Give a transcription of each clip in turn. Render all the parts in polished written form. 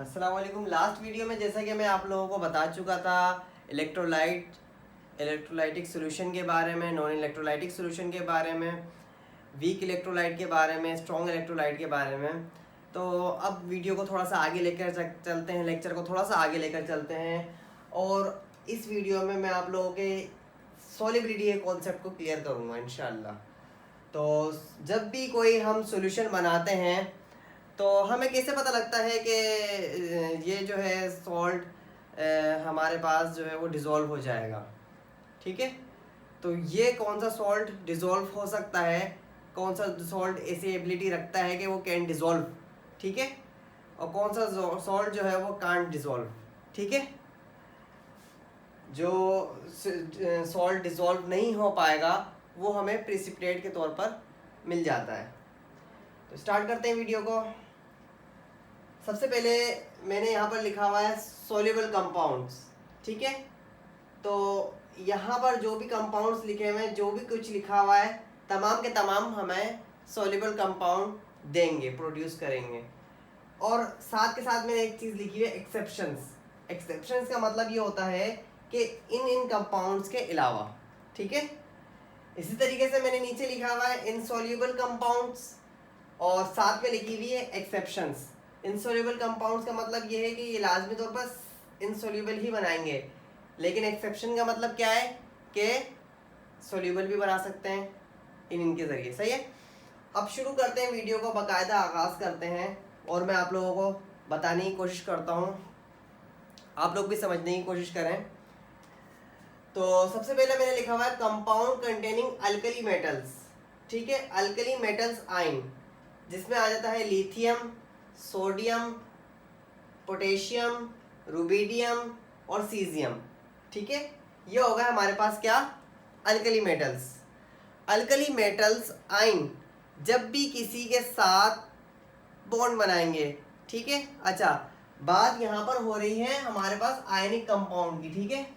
अस्सलाम वालेकुम। Last video में जैसा कि मैं आप लोगों को बता चुका था इलेक्ट्रोलाइटिक सोल्यूशन के बारे में, नॉन इलेक्ट्रोलाइटिक सोल्यूशन के बारे में, वीक इलेक्ट्रोलाइट के बारे में, स्ट्रॉन्ग इलेक्ट्रोलाइट के बारे में। तो अब वीडियो को थोड़ा सा आगे लेकर चलते हैं, लेक्चर को थोड़ा सा आगे लेकर चलते हैं और इस वीडियो में मैं आप लोगों के सॉल्युबिलिटी के कॉन्सेप्ट को क्लियर करूँगा इंशाल्लाह। तो जब भी कोई हम सॉल्यूशन बनाते हैं तो हमें कैसे पता लगता है कि ये जो है सॉल्ट हमारे पास जो है वो डिज़ोल्व हो जाएगा। ठीक है, तो ये कौन सा सॉल्ट डिज़ोल्व हो सकता है, कौन सा सॉल्ट ऐसी एबिलिटी रखता है कि वो कैन डिज़ोल्व। ठीक है, और कौन सा सॉल्ट जो है वो कांट डिज़ोल्व। ठीक है, जो सॉल्ट डिज़ोल्व नहीं हो पाएगा वो हमें प्रिसिपिटेट के तौर पर मिल जाता है। तो स्टार्ट करते हैं वीडियो को। सबसे पहले मैंने यहाँ पर लिखा हुआ है सोल्यूबल कंपाउंड्स। ठीक है, तो यहाँ पर जो भी कंपाउंड्स लिखे हुए हैं, जो भी कुछ लिखा हुआ है, तमाम के तमाम हमें सोल्यूबल कंपाउंड देंगे, प्रोड्यूस करेंगे। और साथ के साथ मैंने एक चीज़ लिखी है एक्सेप्शंस। एक्सेप्शंस का मतलब ये होता है कि इन कंपाउंड्स के अलावा। ठीक है, इसी तरीके से मैंने नीचे लिखा हुआ है इनसॉल्यूबल कंपाउंड्स और साथ में लिखी हुई है एक्सेप्शंस। इनसॉल्यूबल कंपाउंड्स का मतलब ये है कि ये लाजमी तौर पर इनसॉल्यूबल ही बनाएंगे, लेकिन एक्सेप्शन का मतलब क्या है कि सॉल्यूबल भी बना सकते हैं इनके ज़रिए। सही है, अब शुरू करते हैं वीडियो को, बाकायदा आगाज़ करते हैं और मैं आप लोगों को बताने की कोशिश करता हूँ, आप लोग भी समझने की कोशिश करें। तो सबसे पहले मैंने लिखा हुआ है कंपाउंड कंटेनिंग अल्कली मेटल्स। ठीक है, अल्कली मेटल्स आयन, जिसमें आ जाता है लिथियम, सोडियम, पोटेशियम, रुबिडियम और सीजियम। ठीक है, ये होगा हमारे पास क्या, alkali metals. Alkali metals ion जब भी किसी के साथ बॉन्ड बनाएंगे। ठीक है, अच्छा बात यहाँ पर हो रही है हमारे पास आयनिक कंपाउंड की। ठीक है,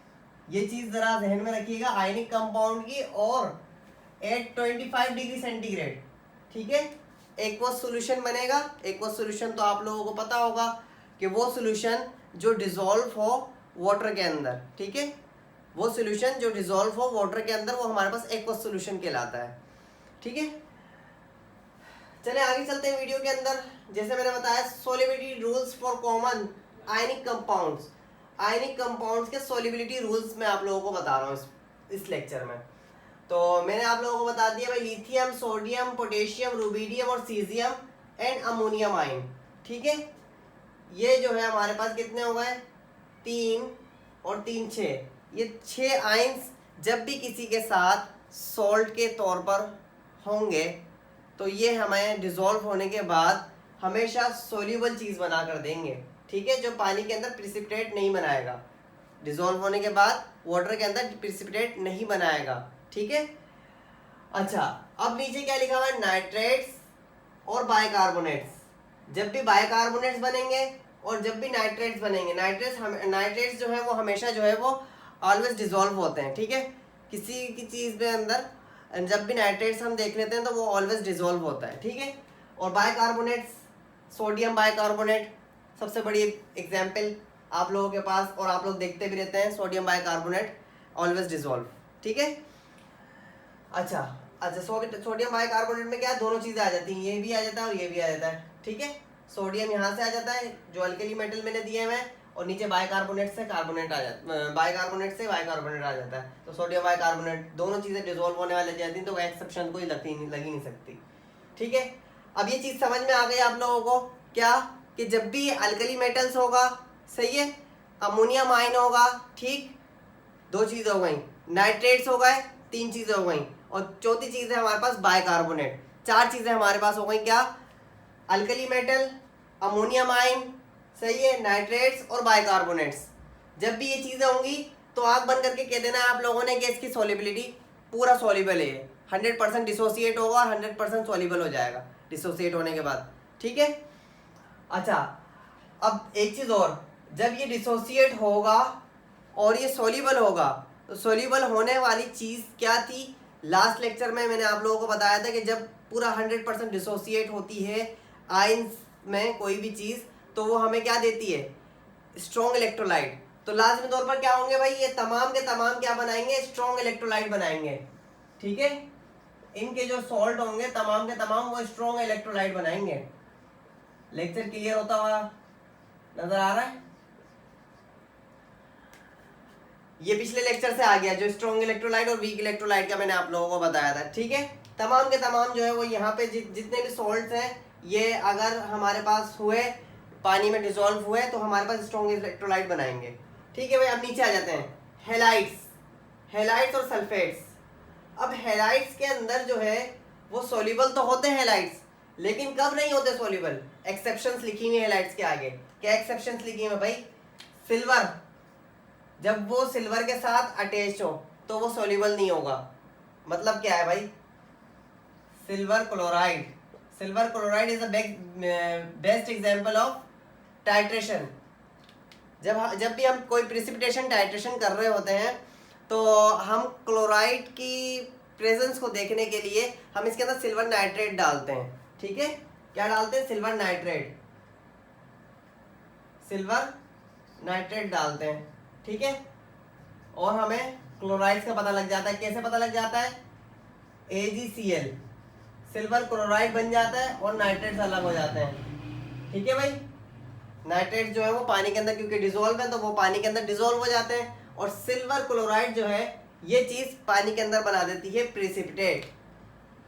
ये चीज़ ज़रा जहन में रखिएगा, आयनिक कंपाउंड की और एट 25 डिग्री सेंटीग्रेड। ठीक है, एक्वस सॉल्यूशन बनेगा। एक्वस सॉल्यूशन तो आप लोगों को पता होगा कि वो सॉल्यूशन जो डिज़ोल्व हो वाटर के अंदर। ठीक है, वो सॉल्यूशन जो डिज़ोल्व हो वाटर के अंदर वो हमारे पास एक्वस सॉल्यूशन कहलाता है। ठीक है, चले आगे चलते हैं वीडियो के अंदर। जैसे मैंने बताया solubility rules for common ionic compounds. Ionic compounds के सॉल्युबिलिटी रूल्स मैं आप लोगों को बता रहा हूँ इस लेक्चर में। तो मैंने आप लोगों को बता दिया भाई, लिथियम, सोडियम, पोटेशियम, रुबिडियम और सीजियम एंड अमोनियम आयन। ठीक है, ये जो है हमारे पास कितने हो गए, 3 और 3 6। ये 6 आयन्स जब भी किसी के साथ सॉल्ट के तौर पर होंगे तो ये हमें डिज़ोल्व होने के बाद हमेशा सोल्यूबल चीज़ बना कर देंगे। ठीक है, जो पानी के अंदर प्रिसिपिटेट नहीं बनाएगा, डिज़ोल्व होने के बाद वाटर के अंदर प्रिसिपिटेट नहीं बनाएगा। ठीक है, अच्छा अब नीचे क्या लिखा हुआ है, नाइट्रेट्स और बाइकार्बोनेट्स। जब भी बाइकार्बोनेट्स बनेंगे और जब भी नाइट्रेट्स बनेंगे, नाइट्रेट्स जो है वो हमेशा जो है वो ऑलवेज डिज़ोल्व होते हैं। ठीक है, किसी की चीज़ के अंदर जब भी नाइट्रेट्स हम देख लेते हैं तो वो ऑलवेज डिज़ोल्व होता है। ठीक है, और बाइकार्बोनेट्स, सोडियम बाइकार्बोनेट सबसे बड़ी एग्जाम्पल आप लोगों के पास, और आप लोग देखते भी रहते हैं, सोडियम बाइकार्बोनेट ऑलवेज डिज़ोल्व। ठीक है, अच्छा सोडियम बाइकार्बोनेट में क्या है, दोनों चीज़ें आ जाती हैं, ये भी आ जाता है और ये भी आ जाता है। ठीक है, सोडियम यहाँ से आ जाता है जो अल्कली मेटल मैंने दिए हुए हैं, और नीचे बाइकार्बोनेट से कार्बोनेट आ जाता है, बाइकार्बोनेट से बाइकार्बोनेट आ जाता है। तो सोडियम बाइकार्बोनेट दोनों चीज़ें डिजोल्व होने वाली जाती हैं, तो एक्सेप्शन कोई लग ही नहीं सकती। ठीक है, अब ये चीज़ समझ में आ गई आप लोगों को क्या, कि जब भी अल्कली मेटल्स होगा, सही है, अमोनियम आयन होगा, ठीक, 2 चीज़ें हो गई, नाइट्रेट्स हो गए, 3 चीज़ें हो गई, और चौथी चीज़ है हमारे पास बाइकार्बोनेट। 4 चीज़ें हमारे पास हो गई, क्या, अल्कली मेटल, अमोनियम आयन, सही है, नाइट्रेट्स और बाइकार्बोनेट्स। जब भी ये चीज़ें होंगी तो आंख बंद करके कह देना है आप लोगों ने कि इसकी सॉल्युबिलिटी पूरा सॉल्युबल है, 100% डिसोसिएट होगा और 100% सॉल्युबल हो जाएगा डिसोसिएट होने के बाद। ठीक है, अच्छा अब एक चीज़ और, जब ये डिसोसिएट होगा और ये सॉल्युबल होगा तो सॉल्युबल होने वाली चीज़ क्या थी, लास्ट लेक्चर में मैंने आप लोगों को बताया था कि जब पूरा 100% डिसोसिएट होती है आयंस में कोई भी चीज़, तो वो हमें क्या देती है, स्ट्रॉन्ग इलेक्ट्रोलाइट। तो लाजमी तौर पर क्या होंगे भाई, ये तमाम के तमाम क्या बनाएंगे, स्ट्रॉन्ग इलेक्ट्रोलाइट बनाएंगे। ठीक है, इनके जो सॉल्ट होंगे तमाम के तमाम वो स्ट्रॉन्ग इलेक्ट्रोलाइट बनाएंगे। लेक्चर क्लियर होता हुआ नजर आ रहा है? ये पिछले लेक्चर से आ गया, जो स्ट्रॉन्ग इलेक्ट्रोलाइट और वीक इलेक्ट्रोलाइट का मैंने आप लोगों को बताया था। ठीक है, तमाम के तमाम जो है वो यहाँ पे जितने भी सॉल्ट्स हैं, ये अगर हमारे पास हुए, पानी में डिसॉल्व हुए, तो हमारे पास स्ट्रॉन्ग इलेक्ट्रोलाइट बनाएंगे। ठीक है भाई, अब नीचे आ जाते हैं, हेलाइट्स और सल्फेट्स। अब हेलाइट्स के अंदर जो है वो सोल्यूबल तो होते हैं हेलाइट्स, लेकिन कब नहीं होते सोल्यूबल, एक्सेप्शंस लिखी हुई है हेलाइट्स के आगे। क्या एक्सेप्शंस लिखी हुई है भाई, सिल्वर, जब वो सिल्वर के साथ अटैच हो तो वो सोल्यूबल नहीं होगा। मतलब क्या है भाई, silver chloride is the best example of titration. जब भी हम कोई प्रिसिपिटेशन टाइट्रेशन कर रहे होते हैं तो हम क्लोराइड की प्रेजेंस को देखने के लिए हम इसके अंदर सिल्वर नाइट्रेट डालते हैं। ठीक है, क्या डालते हैं, सिल्वर नाइट्रेट डालते हैं। ठीक है, और हमें क्लोराइड का पता लग जाता है। कैसे पता लग जाता है, AgCl, सिल्वर क्लोराइड बन जाता है और नाइट्रेट्स अलग हो जाते हैं। ठीक है भाई, नाइट्रेट जो है वो पानी के अंदर क्योंकि डिसॉल्व है तो वो पानी के अंदर डिसॉल्व हो जाते हैं, और सिल्वर क्लोराइड जो है ये चीज पानी के अंदर बना देती है प्रेसिपिटेट।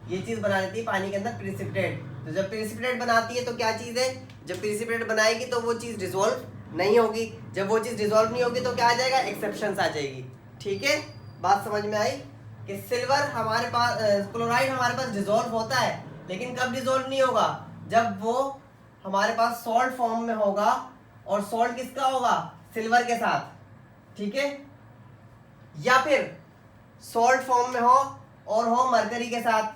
ये चीज बना देती है पानी के अंदर प्रेसिपिटेट। तो जब प्रेसिपिटेट बनाती है तो क्या चीज है, जब प्रेसिपिटेट बनाएगी तो वो चीज डिसॉल्व नहीं होगी। जब वो चीज डिसॉल्व नहीं होगी तो क्या आ जाएगा, एक्सेप्शंस आ जाएगी। ठीक है, बात समझ में आई कि सिल्वर हमारे पास, क्लोराइड हमारे पास डिसॉल्व होता है, लेकिन कब डिसॉल्व नहीं होगा, जब वो हमारे पास सॉल्ट फॉर्म में होगा, और सॉल्ट किसका होगा, सिल्वर के साथ। ठीक है, या फिर सॉल्ट फॉर्म में हो और हो मरकरी के साथ,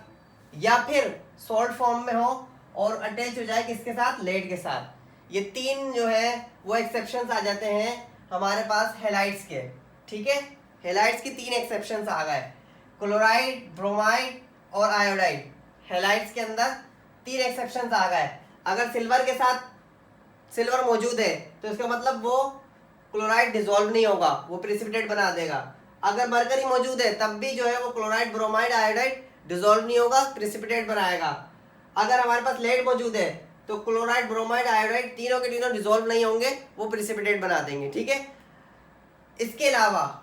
या फिर सॉल्ट फॉर्म में हो और अटैच हो जाए किसके साथ, लेड के साथ। ये तीन जो है वो एक्सेप्शंस आ जाते हैं हमारे पास हेलाइट्स के। ठीक है, हेलाइट्स की तीन एक्सेप्शंस आ गए, क्लोराइड, ब्रोमाइड और आयोडाइड। हेलाइट्स के अंदर तीन एक्सेप्शंस आ गए। अगर सिल्वर के साथ सिल्वर मौजूद है तो इसका मतलब वो क्लोराइड डिसॉल्व नहीं होगा, वो प्रेसिपिटेट बना देगा। अगर मरकरी मौजूद है तब भी जो है वो क्लोराइड, ब्रोमाइड, आयोडाइड डिसॉल्व नहीं होगा, प्रेसिपिटेट बनाएगा। अगर हमारे पास लेड मौजूद है तो क्लोराइड, ब्रोमाइड, आयोडाइड तीनों के तीनों डिसॉल्व नहीं होंगे, वो प्रेसिपिटेट बना देंगे। ठीक है, इसके अलावा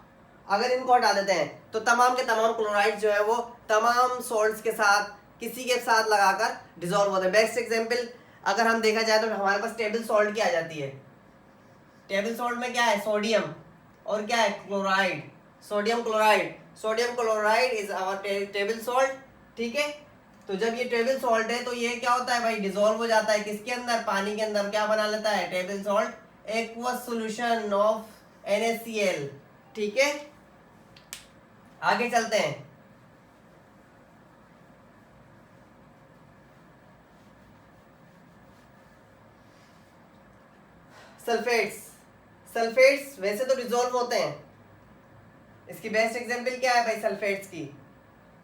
अगर इनको हटा देते हैं तो तमाम के तमाम क्लोराइड जो है वो तमाम सॉल्ट्स के साथ किसी के साथ लगाकर डिसॉल्व होते हैं। बेस्ट एग्जांपल अगर हम देखा जाए तो हमारे पास टेबल सॉल्ट की आ जाती है। टेबल सॉल्ट में क्या है, सोडियम, और क्या है, chloride, sodium chloride is our table salt. ठीक है, तो जब ये टेबल सॉल्ट है तो ये क्या होता है भाई, डिसॉल्व हो जाता है किसके अंदर, पानी के अंदर। क्या बना लेता है table salt, aqueous solution of NaCl। ठीक है, आगे चलते हैं। सल्फेट्स वैसे तो डिसॉल्व होते हैं। इसकी बेस्ट एग्जांपल क्या है भाई सल्फेट्स की,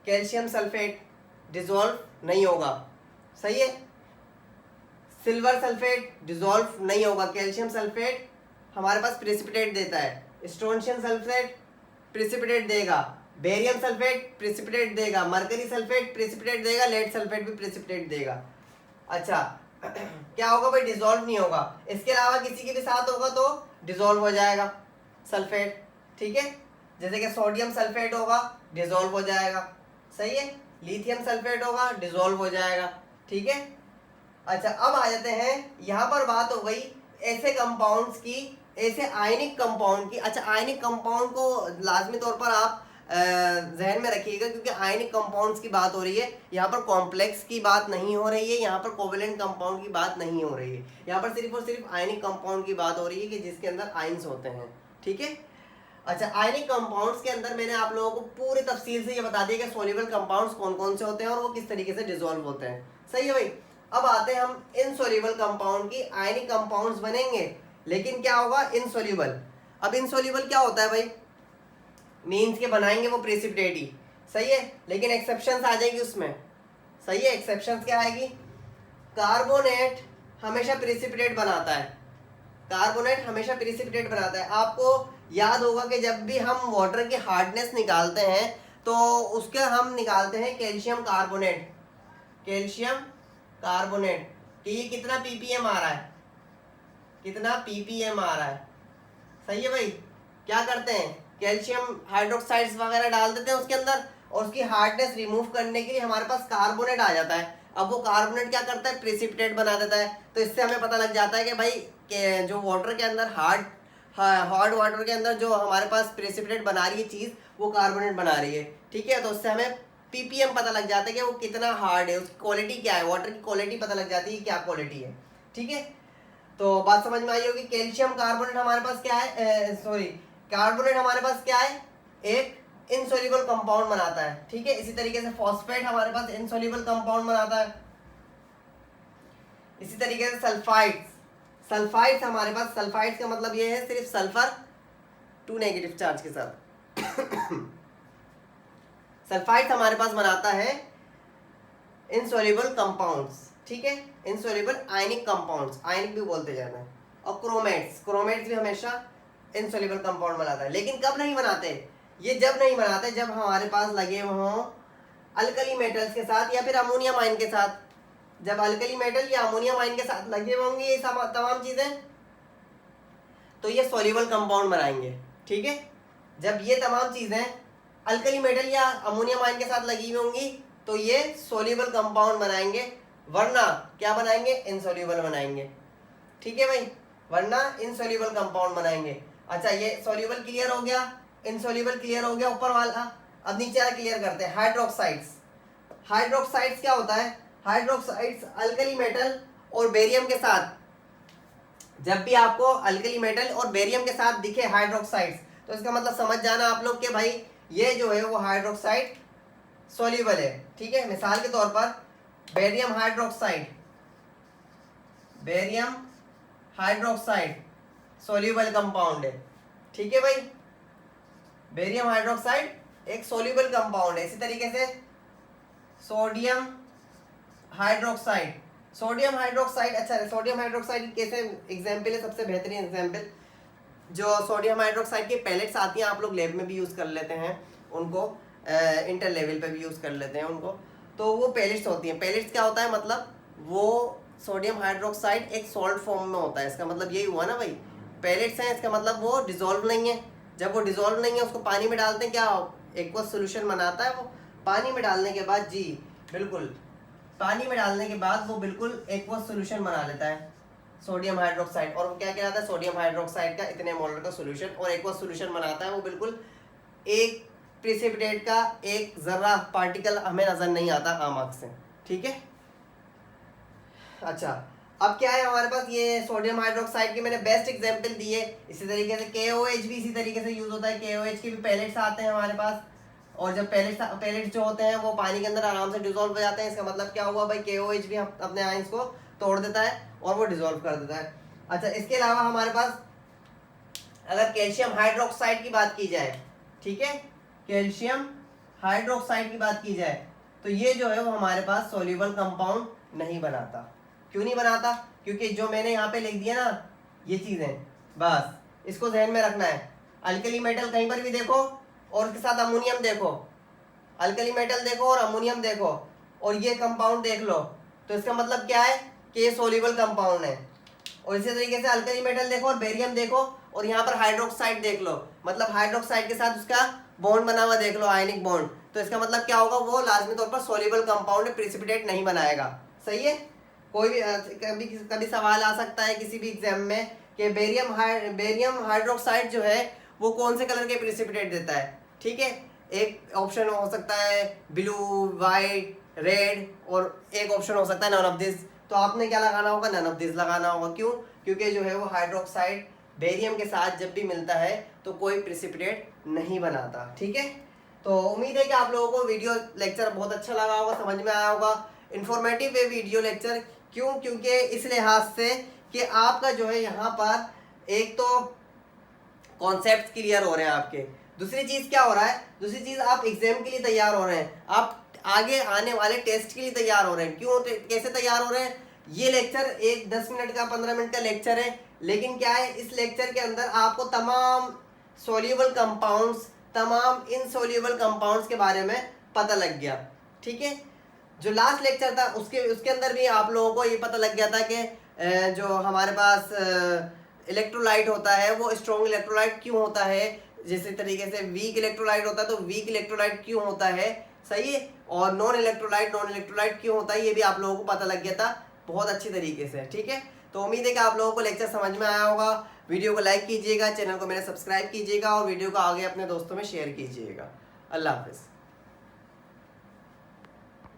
कैल्शियम सल्फेट डिसॉल्व नहीं होगा, सही है। सिल्वर सल्फेट डिसॉल्व नहीं होगा, कैल्शियम सल्फेट हमारे पास प्रेसिपिटेट देता है। स्ट्रोंशियम सल्फेट प्रेसिपिटेट देगा, बेरियम सल्फेट प्रेसिपिटेट देगा, मरकरी सल्फेट प्रेसिपिटेट देगा, लेड सल्फेट भी प्रेसिपिटेट देगा। अच्छा, क्या होगा भाई, डिसॉल्व नहीं होगा। इसके अलावा किसी के भी साथ होगा तो डिसॉल्व हो जाएगा सल्फेट। ठीक है, जैसे कि सोडियम सल्फेट होगा डिसॉल्व हो जाएगा, सही है। लिथियम सल्फेट होगा डिसॉल्व हो जाएगा। ठीक है, अच्छा अब आ जाते हैं, यहाँ पर बात हो गई ऐसे कंपाउंड्स की, ऐसे आयनिक कंपाउंड की। अच्छा, आयनिक कंपाउंड को लाजमी तौर पर आप जहन में रखिएगा, क्योंकि आयनिक कंपाउंड्स की बात हो रही है, यहाँ पर कॉम्प्लेक्स की बात नहीं हो रही है, यहाँ पर कोवेलेंट कंपाउंड की बात नहीं हो रही है, यहाँ पर सिर्फ और सिर्फ आयनिक कंपाउंड की बात हो रही है कि जिसके अंदर आयंस होते हैं। ठीक है, अच्छा आयनिक कंपाउंड्स के अंदर मैंने आप लोगों को पूरी तफसील से ये बता दिया कि सोल्यूबल कंपाउंड्स कौन कौन से होते हैं और वो किस तरीके से डिसॉल्व होते हैं, सही है भाई। अब आते हैं हम इनसोल्यूबल कंपाउंड की। आयनिक कंपाउंड्स बनेंगे लेकिन क्या होगा, इनसोल्यूबल। अब इनसोल्यूबल क्या होता है भाई, मीन्स के बनाएंगे वो प्रेसिपिटेट ही, सही है, लेकिन एक्सेप्शंस आ जाएगी उसमें, सही है। एक्सेप्शंस क्या आएगी, कार्बोनेट हमेशा प्रेसिपिटेट बनाता है, कार्बोनेट हमेशा प्रेसिपिटेट बनाता है। आपको याद होगा कि जब भी हम वाटर की हार्डनेस निकालते हैं तो उसके हम निकालते हैं कैल्शियम कार्बोनेट, कैल्शियम कार्बोनेट कि ये कितना ppm आ रहा है, कितना ppm आ रहा है। सही है भाई। क्या करते हैं, कैल्शियम हाइड्रोक्साइड्स वगैरह डाल देते हैं उसके अंदर और उसकी हार्डनेस रिमूव करने के लिए हमारे पास कार्बोनेट आ जाता है। अब वो कार्बोनेट क्या करता है, प्रेसिपिटेट बना देता है। तो इससे हमें पता लग जाता है कि भाई कि जो वाटर के अंदर हार्ड वाटर के अंदर जो हमारे पास प्रेसिपिटेट बना रही है चीज़, वो कार्बोनेट बना रही है। ठीक है, तो उससे हमें ppm पता लग जाता है कि वो कितना हार्ड है, उसकी क्वालिटी क्या है, वाटर की क्वालिटी पता लग जाती है क्या क्वालिटी है। ठीक है, तो बात समझ में आई होगी। कैल्शियम कार्बोनेट हमारे पास क्या है, सॉरी कार्बोनेट हमारे पास क्या है, एक इनसोल्यूबल कंपाउंड बनाता है। ठीक है, इसी तरीके से फॉस्फेट हमारे पास इनसोल्यूबल कंपाउंड बनाता है। इसी तरीके से सल्फाइड्स हमारे पास, सल्फाइड्स का मतलब ये है सिर्फ सल्फर 2 नेगेटिव चार्ज के साथ सल्फाइड्स हमारे पास बनाता है इनसोल्यूबल कंपाउंड्स। ठीक है, इनसोल्यूबल आयनिक कंपाउंड्स, आयनिक भी बोलते जाना है। और क्रोमेट्स भी हमेशा इनसोल्यूबल कंपाउंड बनाता है। लेकिन कब नहीं बनाते, ये जब नहीं बनाते जब हमारे पास लगे हों अल्कली मेटल्स के साथ या फिर अमोनियम आयन के साथ। जब अल्कली मेटल या अमोनियम आयन के साथ लगे होंगे ये तमाम चीजें, तो ये सोल्यूबल कंपाउंड बनाएंगे। ठीक है, जब ये तमाम चीजें अल्कली मेटल या अमोनियम आयन के साथ लगी हुई होंगी तो ये सोल्यूबल कंपाउंड बनाएंगे, वरना क्या बनाएंगे, इनसोल्यूबल बनाएंगे। ठीक है भाई, वरना इनसोल्यूबल कंपाउंड बनाएंगे। अच्छा, ये सोल्यूबल क्लियर हो गया, इनसोल्यूबल क्लियर हो गया ऊपर वाला। अब नीचे वाला क्लियर करते हैं। हाइड्रोक्साइड्स क्या होता है, हाइड्रोक्साइड्स अल्कली मेटल और बेरियम के साथ, जब भी आपको अल्कली मेटल और बेरियम के साथ दिखे हाइड्रोक्साइड्स, तो इसका मतलब समझ जाना आप लोग कि भाई ये जो है वो हाइड्रोक्साइड सोल्यूबल है। ठीक है, मिसाल के तौर पर बेरियम हाइड्रोक्साइड सोल्यूबल कंपाउंड है। ठीक है भाई, बेरियम हाइड्रोक्साइड एक सोल्यूबल कंपाउंड है। इसी तरीके से सोडियम हाइड्रोक्साइड, अच्छा सोडियम हाइड्रोक्साइड कैसे एग्जाम्पल है, सबसे बेहतरीन एग्जाम्पल जो सोडियम हाइड्रोक्साइड के पैलेट्स आती हैं, आप लोग लैब में भी यूज़ कर लेते हैं उनको, इंटर लेवल पे भी यूज़ कर लेते हैं उनको। तो वो पैलेट्स होती हैं। पैलेट्स क्या होता है, मतलब वो सोडियम हाइड्रोक्साइड एक सॉल्ट फॉर्म में होता है। इसका मतलब यही हुआ ना भाई, पैलेट्स हैं, इसका मतलब वो डिजोल्व नहीं है। जब वो डिजोल्व नहीं है उसको पानी में डालते हैं, क्या एक्वस सोल्यूशन बनाता है वो। पानी में डालने के बाद, जी बिल्कुल, पानी में डालने के बाद वो बिल्कुल एक्वस सोल्यूशन बना लेता है सोडियम हाइड्रोक्साइड। और वो क्या कहलाता है, सोडियम हाइड्रोक्साइड का इतने मोलर का सोल्यूशन, और एक्वस सोल्यूशन बनाता है वो बिल्कुल। एक प्रेसिपिटेट का एक जर्रा पार्टिकल हमें नजर नहीं आता आम आंख से। ठीक है, अच्छा अब क्या है हमारे पास, ये सोडियम हाइड्रोक्साइड के मैंने बेस्ट एग्जांपल दिए। इसी तरीके से KOH भी इसी तरीके से यूज होता है। KOH के भी पैलेट्स आते हैं हमारे पास, और जब पैलेट्स जो होते हैं वो पानी के अंदर आराम से डिजोल्व हो जाते हैं। इसका मतलब क्या हुआ भाई, KOH भी अपने आयंस को तोड़ देता है और वो डिजोल्व कर देता है। अच्छा, इसके अलावा हमारे पास अगर कैल्शियम हाइड्रोक्साइड की बात की जाए, ठीक है, कैल्शियम हाइड्रोक्साइड की बात की जाए, तो ये जो है वो हमारे पास सोल्यूबल कंपाउंड नहीं बनाता। क्यों नहीं बनाता, क्योंकि जो मैंने यहाँ पे लिख दिया ना ये चीजें, बस इसको ध्यान में रखना है। अल्कली मेटल कहीं पर भी देखो और उसके साथ अमोनियम देखो, अल्कली मेटल देखो और अमोनियम देखो और ये कंपाउंड देख लो, तो इसका मतलब क्या है कि ये सोल्यूबल कंपाउंड है। और इसी तरीके से अल्कली मेटल देखो और बेरियम देखो और यहाँ पर हाइड्रोक्साइड देख लो, मतलब हाइड्रोक्साइड के साथ उसका बॉन्ड बना हुआ देख लो, आयनिक बॉन्ड, तो इसका मतलब क्या होगा, वो लाजमी तौर पर सोल्यूबल कंपाउंड प्रेसिपिटेट नहीं बनाएगा। सही है। कोई भी कभी सवाल आ सकता है किसी भी एग्जाम में कि बेरियम हाइड्रोक्साइड जो है वो कौन से कलर के प्रेसिपिटेट देता है। ठीक है, एक ऑप्शन हो सकता है ब्लू, वाइट, रेड, और एक ऑप्शन हो सकता है नन ऑफ दिस। तो आपने क्या लगाना होगा, नन ऑफ दिस लगाना होगा। क्यों, क्योंकि जो है वो हाइड्रोक्साइड बेरियम के साथ जब भी मिलता है तो कोई प्रेसिपिटेट नहीं बनाता। ठीक है, तो उम्मीद है कि आप लोगों को वीडियो लेक्चर बहुत अच्छा लगा होगा, समझ में आया होगा। इन्फॉर्मेटिव है वीडियो लेक्चर, क्यों, क्योंकि इस लिहाज से कि आपका जो है यहाँ पर एक तो कॉन्सेप्ट क्लियर हो रहे हैं आपके, दूसरी चीज़ क्या हो रहा है, दूसरी चीज़ आप एग्जाम के लिए तैयार हो रहे हैं, आप आगे आने वाले टेस्ट के लिए तैयार हो रहे हैं। क्यों, कैसे तैयार हो रहे हैं ये लेक्चर एक 10 मिनट का 15 मिनट का लेक्चर है, लेकिन क्या है इस लेक्चर के अंदर आपको तमाम सोल्यूबल कंपाउंड्स, तमाम इनसोल्यूबल कंपाउंड्स के बारे में पता लग गया। ठीक है, जो लास्ट लेक्चर था उसके अंदर भी आप लोगों को ये पता लग गया था कि जो हमारे पास इलेक्ट्रोलाइट होता है वो स्ट्रॉन्ग इलेक्ट्रोलाइट क्यों होता है, जैसे तरीके से वीक इलेक्ट्रोलाइट होता है तो वीक इलेक्ट्रोलाइट क्यों होता है, सही है, और नॉन इलेक्ट्रोलाइट क्यों होता है, ये भी आप लोगों को पता लग गया था बहुत अच्छी तरीके से। ठीक है, तो उम्मीद है कि आप लोगों को लेक्चर समझ में आया होगा। वीडियो को लाइक कीजिएगा, चैनल को मेरा सब्सक्राइब कीजिएगा और वीडियो को आगे अपने दोस्तों में शेयर कीजिएगा। अल्लाह हाफिज़।